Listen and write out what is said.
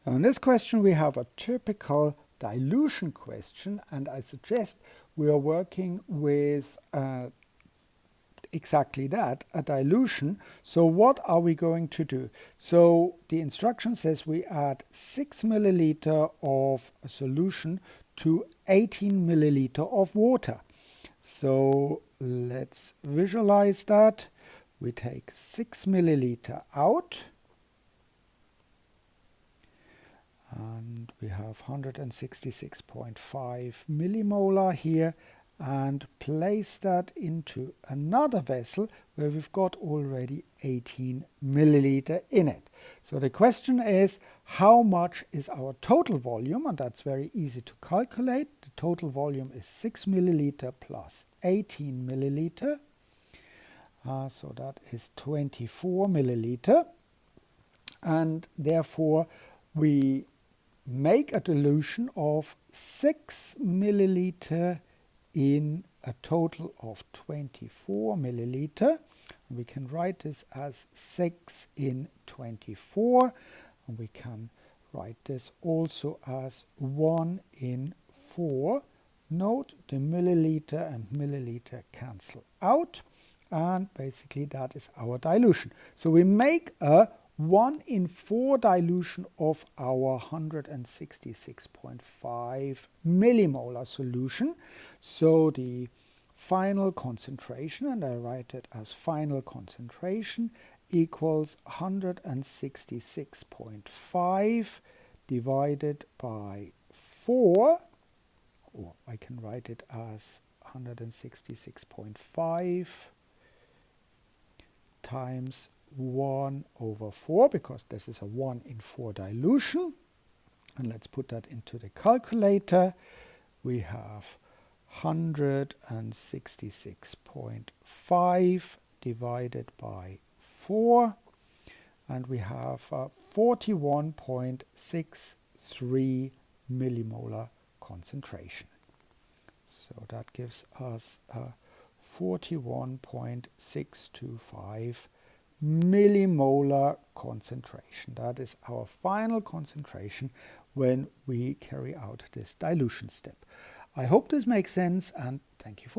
Now in this question we have a typical dilution question, and I suggest we are working with exactly that, a dilution. So what are we going to do? So the instruction says we add 6 milliliter of a solution to 18 milliliter of water. So let's visualize that. We take 6 milliliter out, and we have 166.5 millimolar here, and place that into another vessel where we've got already 18 milliliter in it. So the question is, how much is our total volume? And that's very easy to calculate. The total volume is 6 milliliter plus 18 milliliter. So that is 24 milliliter. And therefore we make a dilution of 6 milliliter in a total of 24 milliliter. And we can write this as 6 in 24. And we can write this also as 1 in 4. Note the milliliter and milliliter cancel out. And basically that is our dilution. So we make a 1 in 4 dilution of our 166.5 millimolar solution. So the final concentration, and I write it as final concentration, equals 166.5 divided by 4, or I can write it as 166.5 times 1 over 4, because this is a 1 in 4 dilution. And let's put that into the calculator. We have 166.5 divided by 4, and we have 41.63 millimolar concentration. So that gives us 41.625 millimolar concentration. That is our final concentration when we carry out this dilution step. I hope this makes sense, and thank you for